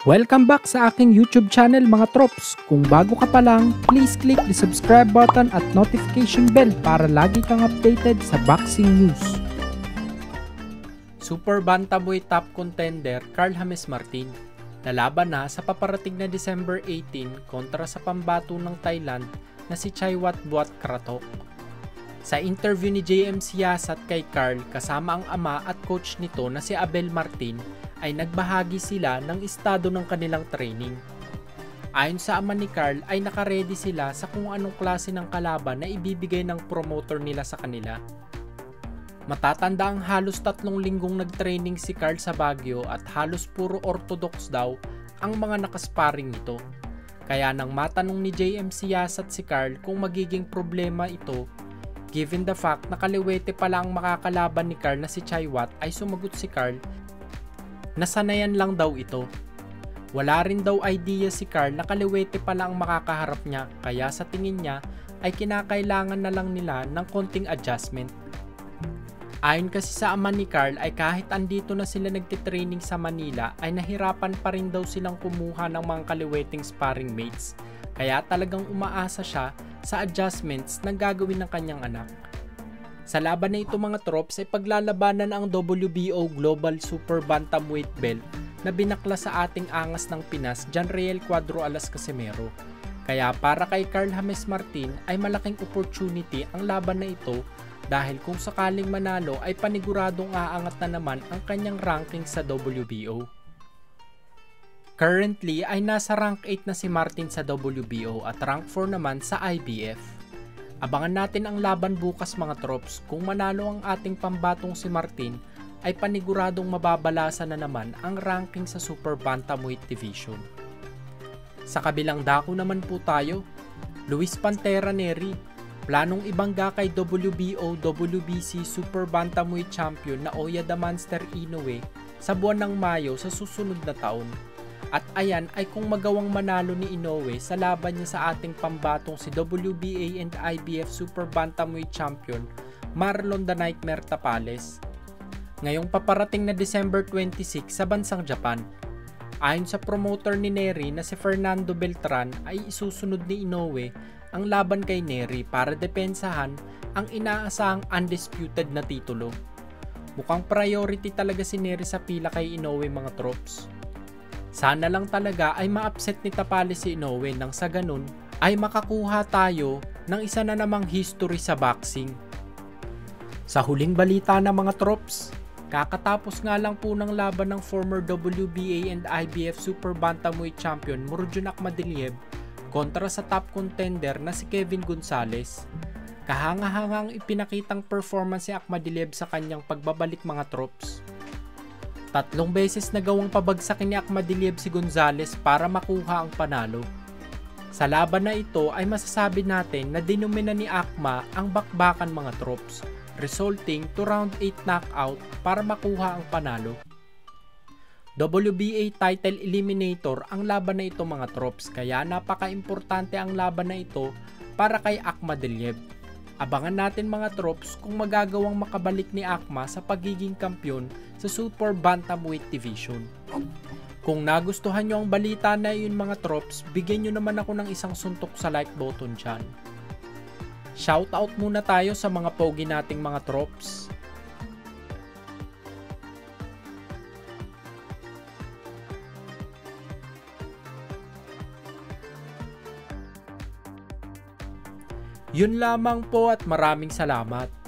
Welcome back sa aking YouTube channel mga trops. Kung bago ka pa lang, please click the subscribe button at notification bell para lagi kang updated sa boxing news. Super Bantamweight top contender Carl James Martin lalaban na sa paparating na December 18 kontra sa pambato ng Thailand na si Chaiwat Buatkratok. Sa interview ni JM Siasat kay Carl kasama ang ama at coach nito na si Abel Martin ay nagbahagi sila ng estado ng kanilang training. Ayon sa ama ni Carl ay nakaredy sila sa kung anong klase ng kalaban na ibibigay ng promoter nila sa kanila. Matatanda ang halos 3 linggong nagtraining si Carl sa Baguio at halos puro orthodox daw ang mga nakasparing nito. Kaya nang matanong ni JM Siasat si Carl kung magiging problema ito, given the fact na kaliwete pala ang makakalaban ni Carl na si Chaiwat, ay sumagot si Carl nasanayan lang daw ito. Wala rin daw idea si Carl na kaliwete pala ang makakaharap niya, kaya sa tingin niya ay kinakailangan na lang nila ng konting adjustment. Ayon kasi sa ama ni Carl ay kahit andito na sila nagtitraining sa Manila ay nahirapan pa rin daw silang kumuha ng mga kaliweteng sparring mates, kaya talagang umaasa siya sa adjustments na gagawin ng kanyang anak. Sa laban na ito mga trops ay paglalabanan ang WBO Global Super Bantamweight Belt na binakla sa ating angas ng Pinas, Janriel Cuadro Alas Casimero. Kaya para kay Carl James Martin ay malaking opportunity ang laban na ito dahil kung sakaling manalo ay paniguradong aangat na naman ang kanyang ranking sa WBO. Currently ay nasa rank 8 na si Martin sa WBO at rank 4 naman sa IBF. Abangan natin ang laban bukas mga trops. Kung manalo ang ating pambatong si Martin, ay paniguradong mababalasan na naman ang ranking sa Super Bantamweight Division. Sa kabilang dako naman po tayo, Luis Pantera Nery, planong ibangga kay WBO WBC Super Bantamweight Champion na Oya the Monster Inoue sa buwan ng Mayo sa susunod na taon. At ayan ay kung magawang manalo ni Inoue sa laban niya sa ating pambatong si WBA and IBF Super Bantamweight Champion Marlon the Nightmare Tapales ngayong paparating na December 26 sa bansang Japan. Ayon sa promoter ni Nery na si Fernando Beltran ay isusunod ni Inoue ang laban kay Nery para depensahan ang inaasahang undisputed na titulo. Mukhang priority talaga si Nery sa pila kay Inoue mga trops. Sana lang talaga ay ma-upset ni Tapales si Inoue nang sa ganun ay makakuha tayo ng isa na namang history sa boxing. Sa huling balita na mga trops, kakatapos nga lang po ng laban ng former WBA and IBF Super Bantamweight Champion Murodjon Akhmadaliev kontra sa top contender na si Kevin Gonzalez. Kahanga-hangang ipinakitang performance si Akhmadaliev sa kanyang pagbabalik mga trops. 3 beses nagawang pabagsakin ni Akhmadaliev si Gonzalez para makuha ang panalo. Sa laban na ito ay masasabi natin na dinomina ni Akhma ang bakbakan mga trops, resulting to round 8 knockout para makuha ang panalo. WBA title eliminator ang laban na ito mga trops, kaya napaka-importante ang laban na ito para kay Akhmadaliev. Abangan natin mga trops kung magagawang makabalik ni Akhma sa pagiging kampyon sa Super Bantamweight Division. Kung nagustuhan nyo ang balita na yun mga trops, bigyan nyo naman ako ng isang suntok sa like button dyan. Shoutout muna tayo sa mga pogi nating mga trops. Yun lamang po at maraming salamat.